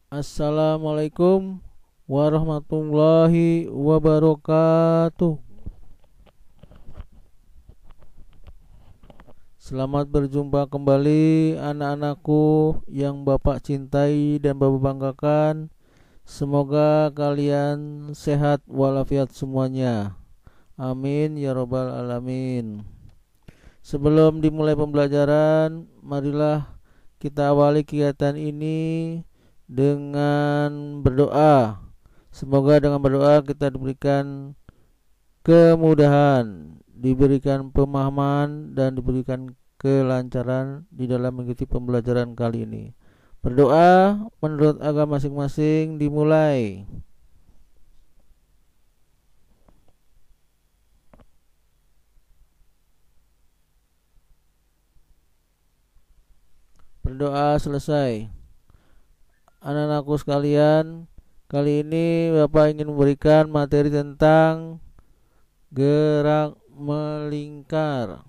Assalamualaikum warahmatullahi wabarakatuh. Selamat berjumpa kembali anak-anakku yang Bapak cintai dan Bapak banggakan. Semoga kalian sehat walafiat semuanya. Amin ya robbal alamin. Sebelum dimulai pembelajaran, marilah kita awali kegiatan ini dengan berdoa. Semoga dengan berdoa kita diberikan kemudahan, diberikan pemahaman, dan diberikan kelancaran di dalam mengikuti pembelajaran kali ini. Berdoa menurut agama masing-masing dimulai. Berdoa selesai. Anak-anakku sekalian, kali ini Bapak ingin memberikan materi tentang gerak melingkar.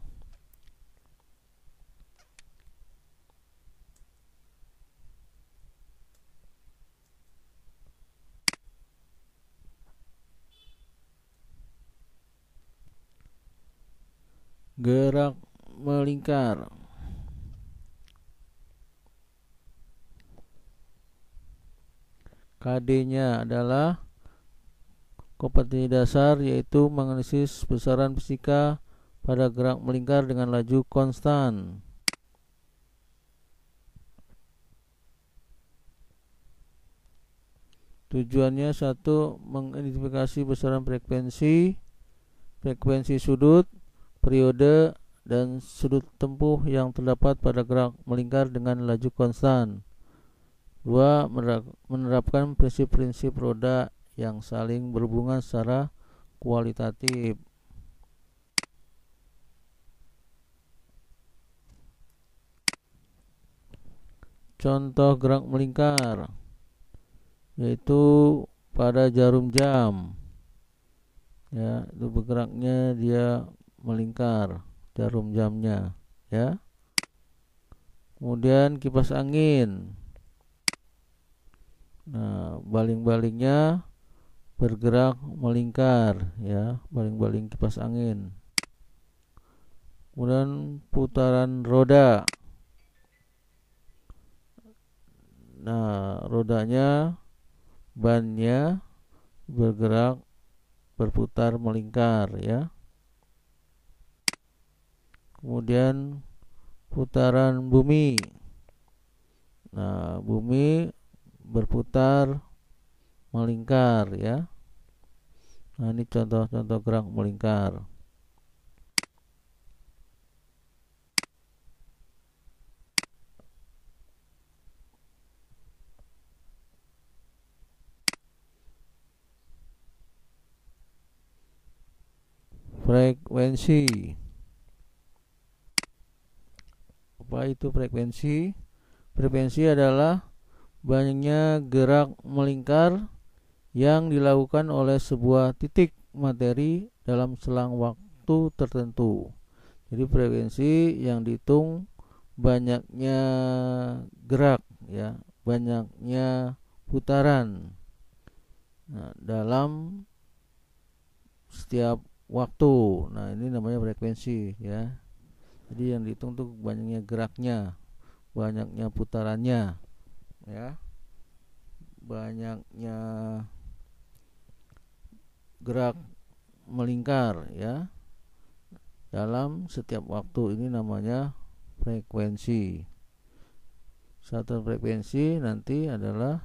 Gerak melingkar. KD-nya adalah kompetensi dasar, yaitu menganalisis besaran fisika pada gerak melingkar dengan laju konstan. Tujuannya satu, mengidentifikasi besaran frekuensi sudut, periode, dan sudut tempuh yang terdapat pada gerak melingkar dengan laju konstan. Dua, menerapkan prinsip-prinsip roda yang saling berhubungan secara kualitatif. Contoh gerak melingkar yaitu pada jarum jam, ya, itu bergeraknya dia melingkar jarum jamnya, ya. Kemudian kipas angin, nah, baling-balingnya bergerak melingkar, ya, baling-baling kipas angin. Kemudian putaran roda, nah, rodanya, bannya bergerak berputar melingkar, ya. Kemudian putaran bumi, nah, bumi berputar melingkar, ya. Nah, ini contoh-contoh gerak melingkar. Frekuensi. Apa itu frekuensi? Frekuensi adalah banyaknya gerak melingkar yang dilakukan oleh sebuah titik materi dalam selang waktu tertentu. Jadi frekuensi yang dihitung banyaknya gerak, ya, banyaknya putaran, nah, dalam setiap waktu. Nah, ini namanya frekuensi, ya. Jadi yang dihitung tuh banyaknya geraknya, banyaknya putarannya, ya, banyaknya gerak melingkar, ya, dalam setiap waktu. Ini namanya frekuensi. Satu frekuensi nanti adalah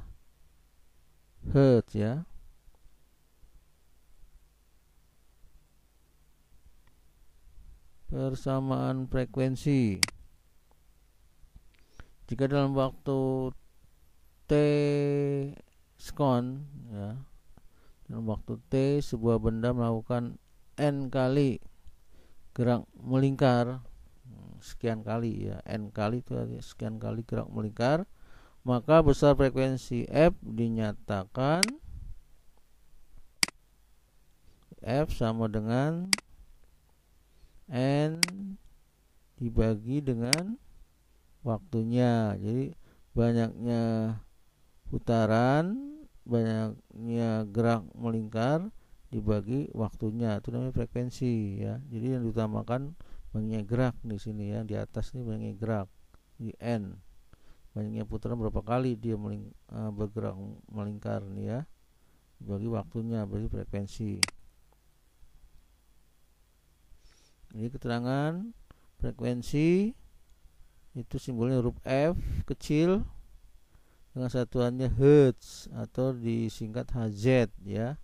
hertz, ya. Persamaan frekuensi. Jika dalam waktu T sekon, ya, dalam waktu T sebuah benda melakukan N kali gerak melingkar, sekian kali, ya, N kali itu sekian kali gerak melingkar, maka besar frekuensi F dinyatakan F sama dengan N dibagi dengan waktunya. Jadi banyaknya putaran, banyaknya gerak melingkar dibagi waktunya, itu namanya frekuensi ya. Jadi yang diutamakan banyaknya gerak di sini ya, di atas ini banyaknya gerak di N, banyaknya putaran berapa kali dia bergerak melingkar nih ya, bagi waktunya, bagi frekuensi. Ini keterangan frekuensi itu simbolnya huruf F kecil dengan satuannya Hz atau disingkat Hz ya.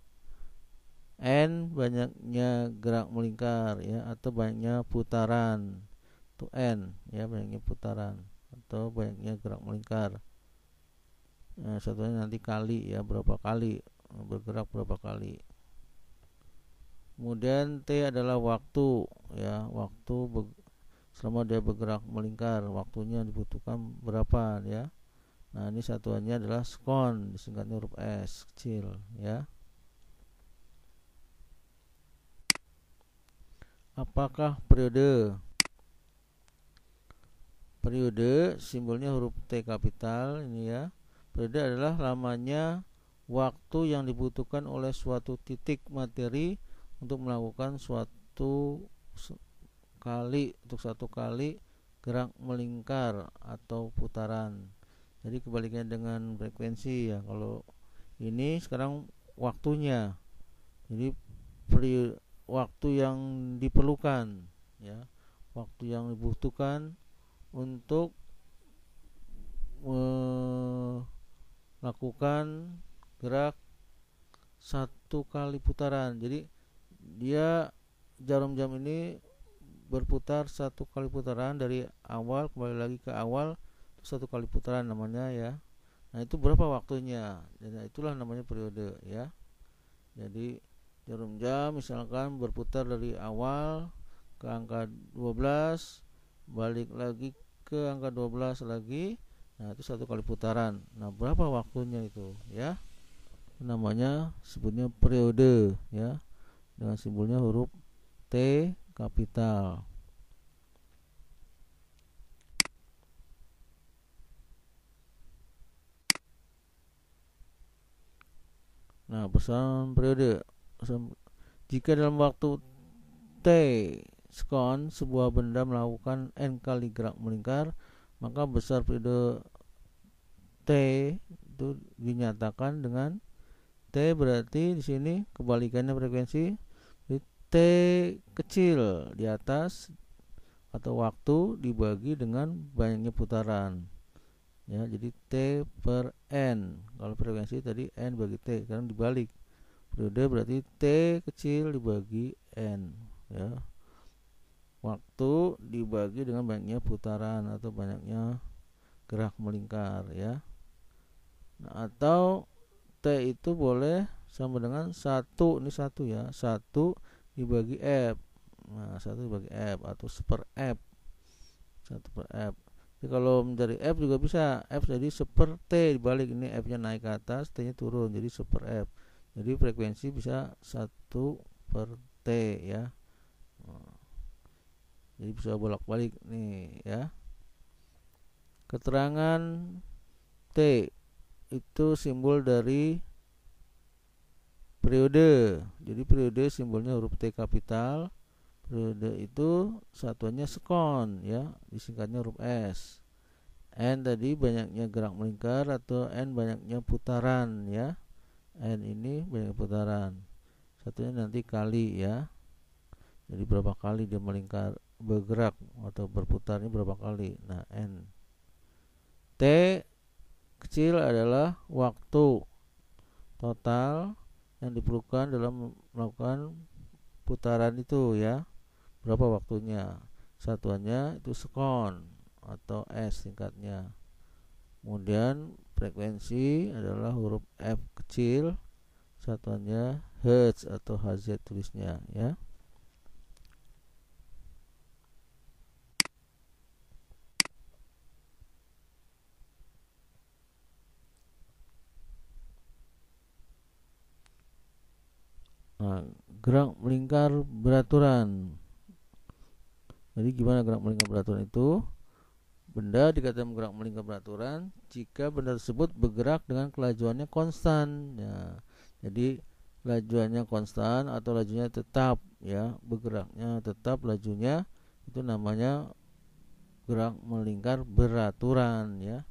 N banyaknya gerak melingkar ya, atau banyaknya putaran, itu N ya, banyaknya putaran atau banyaknya gerak melingkar. Satunya nanti kali ya, berapa kali bergerak, berapa kali. Kemudian T adalah waktu ya, waktu selama dia bergerak melingkar, waktunya dibutuhkan berapa ya. Nah ini satuannya adalah sekon, disingkatnya huruf S kecil ya. Apakah periode? Periode simbolnya huruf T kapital ini ya. Periode adalah lamanya waktu yang dibutuhkan oleh suatu titik materi untuk melakukan suatu kali, untuk satu kali gerak melingkar atau putaran. Jadi kebalikannya dengan frekuensi ya. Kalau ini sekarang waktunya, jadi waktu yang diperlukan ya, waktu yang dibutuhkan untuk melakukan gerak satu kali putaran. Jadi dia jarum jam ini berputar satu kali putaran dari awal kembali lagi ke awal, satu kali putaran namanya ya. Nah itu berapa waktunya? Dan itulah namanya periode ya. Jadi jarum jam misalkan berputar dari awal ke angka 12, balik lagi ke angka 12 lagi. Nah itu satu kali putaran. Nah berapa waktunya itu ya? Namanya sebutnya periode ya, dengan simbolnya huruf T kapital. Nah persoalan periode, jika dalam waktu T sekon sebuah benda melakukan N kali gerak melingkar, maka besar periode T itu dinyatakan dengan T berarti di sini kebalikannya frekuensi, T kecil di atas atau waktu dibagi dengan banyaknya putaran ya. Jadi T per N, kalau frekuensi tadi N bagi T, sekarang dibalik, periode berarti T kecil dibagi N ya, waktu dibagi dengan banyaknya putaran atau banyaknya gerak melingkar ya. Nah, atau T itu boleh sama dengan 1, ini 1 ya, 1 dibagi F. Nah 1 dibagi F atau seper F, 1 per F. Jadi kalau mencari F juga bisa, F jadi seper T, dibalik, ini F nya naik ke atas, T nya turun, jadi seper F. Jadi frekuensi bisa 1 per T ya. Jadi bisa bolak-balik nih ya. Keterangan T itu simbol dari periode. Jadi periode simbolnya huruf T kapital. Periode itu satuannya sekon ya, disingkatnya huruf S. N tadi banyaknya gerak melingkar atau N banyaknya putaran ya. N ini banyak putaran. Satunya nanti kali ya. Jadi berapa kali dia melingkar, bergerak atau berputarnya berapa kali. Nah N. T kecil adalah waktu total yang diperlukan dalam melakukan putaran itu ya, berapa waktunya. Satuannya itu sekon atau S singkatnya. Kemudian frekuensi adalah huruf F kecil, satuannya Hz atau Hz tulisnya ya. Nah, gerak melingkar beraturan. Jadi gimana gerak melingkar beraturan itu? Benda dikatakan bergerak melingkar beraturan jika benda tersebut bergerak dengan kelajuannya konstan. Ya, jadi lajuannya konstan atau lajunya tetap, ya, bergeraknya tetap lajunya, itu namanya gerak melingkar beraturan, ya.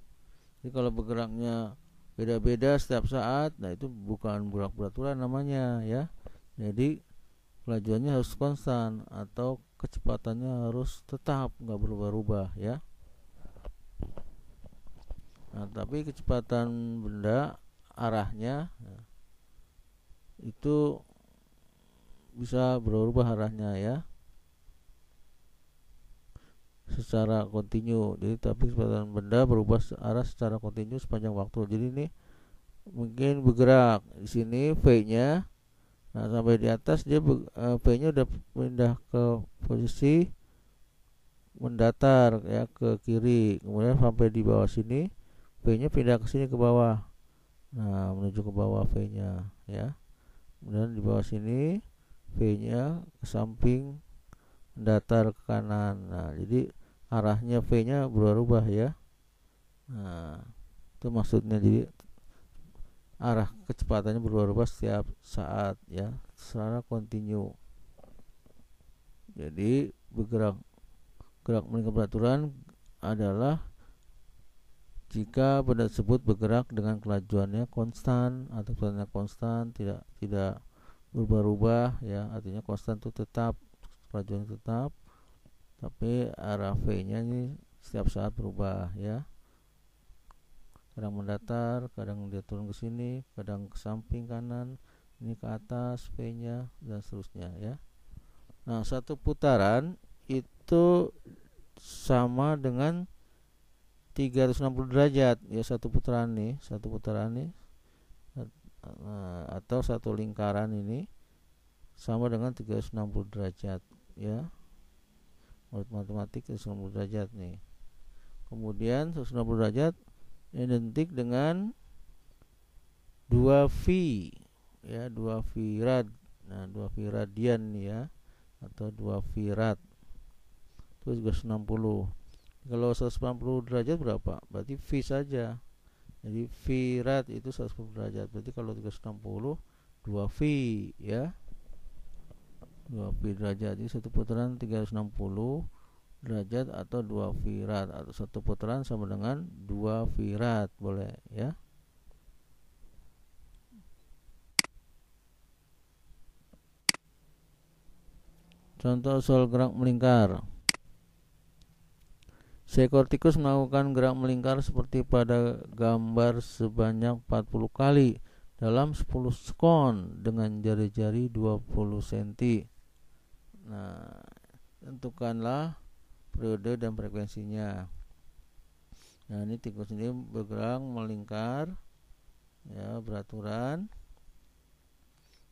Jadi kalau bergeraknya beda-beda setiap saat, nah itu bukan gerak beraturan namanya, ya. Jadi kelajuannya harus konstan atau kecepatannya harus tetap, nggak berubah-ubah, ya. Nah, tapi kecepatan benda arahnya itu bisa berubah arahnya, ya, secara kontinu. Jadi tapi kecepatan benda berubah arah secara kontinu sepanjang waktu. Jadi ini mungkin bergerak di sini V-nya, nah sampai di atas dia V-nya udah pindah ke posisi mendatar, ya, ke kiri. Kemudian sampai di bawah sini V-nya pindah ke sini ke bawah. Nah, menuju ke bawah V-nya, ya. Kemudian di bawah sini V-nya ke samping mendatar ke kanan. Nah, jadi arahnya V-nya berubah, ya. Nah, itu maksudnya. Jadi arah kecepatannya berubah-ubah setiap saat, ya, secara kontinu. Jadi gerak melingkar beraturan adalah jika benda tersebut bergerak dengan kelajuannya konstan atau kelajuannya konstan, tidak berubah-ubah, ya, artinya konstan itu tetap, kelajuannya tetap, tapi arah V-nya ini setiap saat berubah, ya. Kadang mendatar, kadang dia turun ke sini, kadang ke samping kanan, ini ke atas V-nya, dan seterusnya, ya. Nah, satu putaran itu sama dengan 360 derajat, ya, satu putaran nih atau satu lingkaran ini sama dengan 360 derajat, ya. Menurut matematik 360 derajat nih. Kemudian 160 derajat identik dengan 2V, ya, 2V rad. Nah, 2V radian nih, ya, atau 2V rad. Itu juga 60. Kalau 190 derajat berapa? Berarti V saja. Jadi V rad itu 110 derajat. Berarti kalau 360 2V, ya. 2V derajat. Jadi satu putaran 360 derajat atau 2V rad, atau satu putaran sama dengan 2V rad, boleh, ya. Contoh soal gerak melingkar. Seekor tikus melakukan gerak melingkar seperti pada gambar sebanyak 40 kali dalam 10 sekon dengan jari-jari 20 cm. Nah, tentukanlah periode dan frekuensinya. Nah, ini tikus ini bergerak melingkar, ya, beraturan.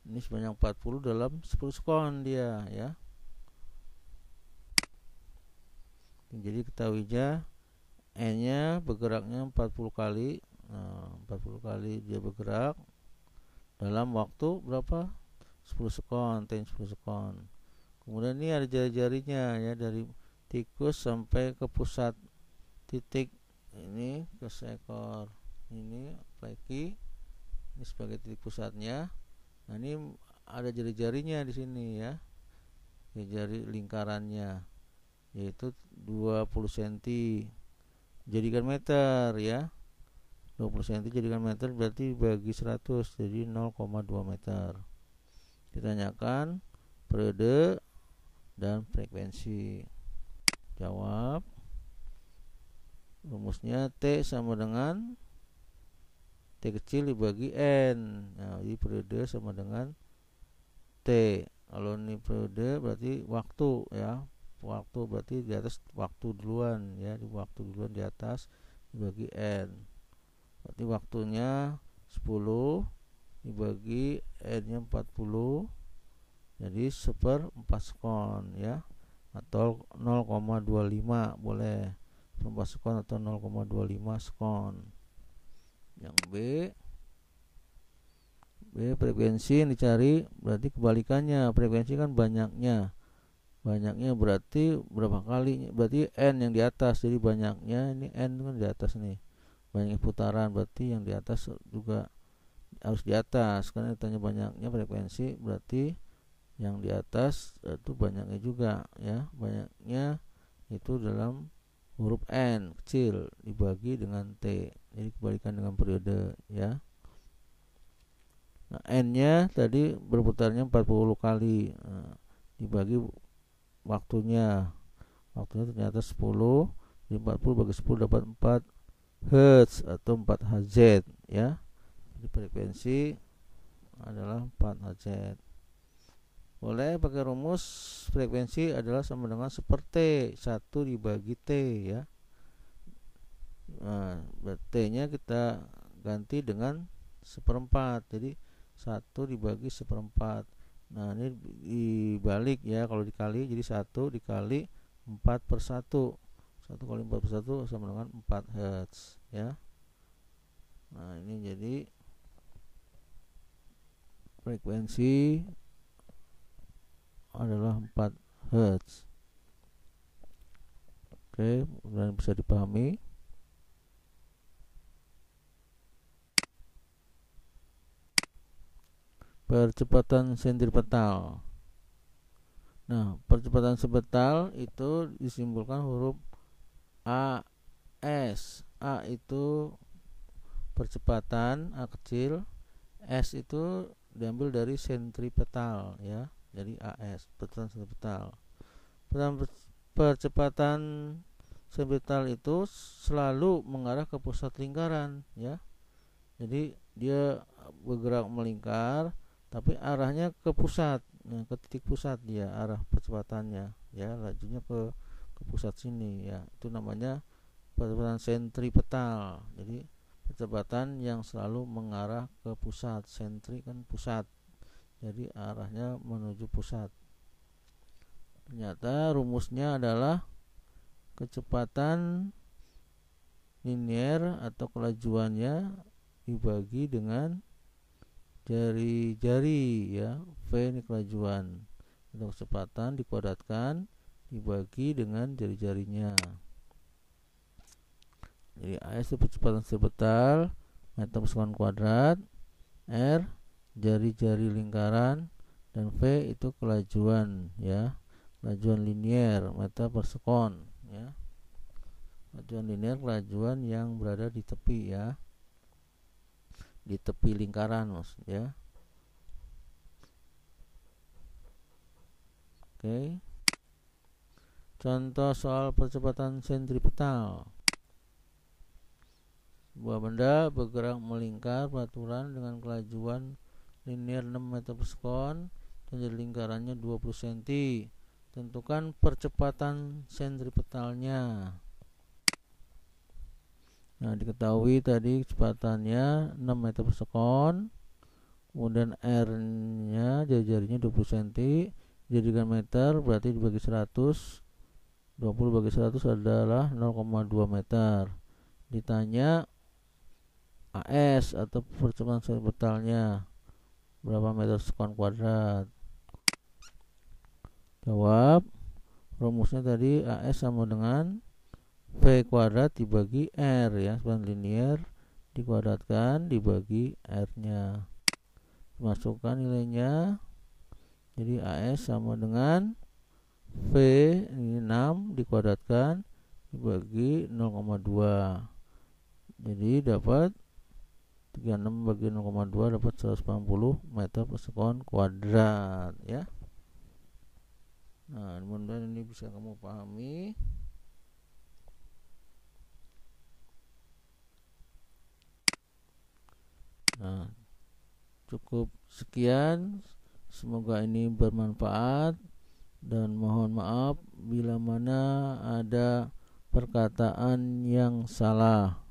Ini sebanyak 40 dalam 10 sekon dia, ya. Jadi ketahuinya N-nya bergeraknya 40 kali. Nah, 40 kali dia bergerak dalam waktu berapa? 10 sekon, 10 sekon. Kemudian ini ada jari-jarinya, ya, dari tikus sampai ke pusat titik ini, ke seekor ini lagi, ini sebagai titik pusatnya. Nah, ini ada jari-jarinya di sini, ya, jari lingkarannya, yaitu 20 cm jadikan meter, ya. 20 cm jadikan meter berarti bagi 100, jadi 0,2 meter. Ditanyakan periode dan frekuensi. Jawab. Rumusnya T sama dengan T kecil dibagi N. Nah, jadi periode sama dengan T. Kalau ini periode berarti waktu, ya. Waktu berarti di atas waktu duluan, ya, di waktu duluan di atas dibagi N. Berarti waktunya 10 dibagi N-nya 40, jadi 1/4 sekon, ya, atau 0,25 boleh, 1/4 sekon atau 0,25 sekon. Yang B frekuensi yang dicari berarti kebalikannya. Frekuensi kan banyaknya Banyaknya berarti berapa kali? Berarti n yang di atas. Jadi banyaknya ini n kan di atas nih. Banyak putaran berarti yang di atas juga harus di atas. Karena ditanya banyaknya frekuensi berarti yang di atas itu banyaknya juga ya. Banyaknya itu dalam huruf n kecil dibagi dengan t. Jadi kebalikan dengan periode ya. Nah, n-nya tadi berputarnya 40 kali. Nah, dibagi waktunya ternyata 10. Jadi 40 bagi 10 dapat 4 Hz atau 4 Hz ya. Jadi frekuensi adalah 4 Hz. Boleh pakai rumus frekuensi adalah sama dengan seperti 1 dibagi T ya. Nah, T-nya kita ganti dengan 1/4. Jadi 1 dibagi 1/4. Nah, ini dibalik ya, kalau dikali jadi 1 dikali 4/1. 1 kali 4/1 sama dengan 4 Hz ya. Nah, ini jadi frekuensi adalah 4 Hz. Oke, mudah bisa dipahami. Percepatan sentripetal. Nah, percepatan sentripetal itu disimbolkan huruf AS. A itu percepatan, A kecil. S itu diambil dari sentripetal ya. Jadi AS, percepatan sentripetal. Percepatan sentripetal itu selalu mengarah ke pusat lingkaran ya. Jadi dia bergerak melingkar tapi arahnya ke pusat, ya, ke titik pusat dia arah percepatannya ya, lajunya ke pusat sini ya. Itu namanya percepatan sentripetal. Jadi percepatan yang selalu mengarah ke pusat. Sentri kan pusat, jadi arahnya menuju pusat. Ternyata rumusnya adalah kecepatan linier atau kelajuannya dibagi dengan jari-jari ya. V ini kelajuan atau kecepatan dikuadratkan dibagi dengan jari-jarinya. Jadi AS itu percepatan sentripetal, meter per sekon kuadrat, R jari-jari lingkaran, dan V itu kelajuan ya, kelajuan linier meter per sekon ya. Kelajuan linier kelajuan yang berada di tepi ya, di tepi lingkaran ya. Oke. Contoh soal percepatan sentripetal. Sebuah benda bergerak melingkar peraturan dengan kelajuan linier 6 meter per sekon dan jadi lingkarannya 20 cm. Tentukan percepatan sentripetalnya. Nah, diketahui tadi kecepatannya 6 meter per sekon, kemudian R-nya jari-jarinya 20 cm, dijadikan meter berarti dibagi 100. 20 bagi 100 adalah 0,2 meter. Ditanya AS atau percepatan sentripetalnya berapa meter sekon kuadrat. Jawab, rumusnya tadi AS sama dengan V kuadrat dibagi R ya, sepanjang linier dikuadratkan dibagi R-nya. Masukkan nilainya. Jadi AS sama dengan V ini 6 dikuadratkan dibagi 0,2. Jadi dapat 36 bagi 0,2 dapat 180 meter per sekon kuadrat ya. Nah, mudah-mudahan ini bisa kamu pahami. Nah, cukup sekian. Semoga ini bermanfaat dan mohon maaf bila mana ada perkataan yang salah.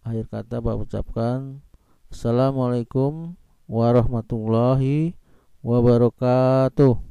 Akhir kata Bapak ucapkan Assalamualaikum warahmatullahi wabarakatuh.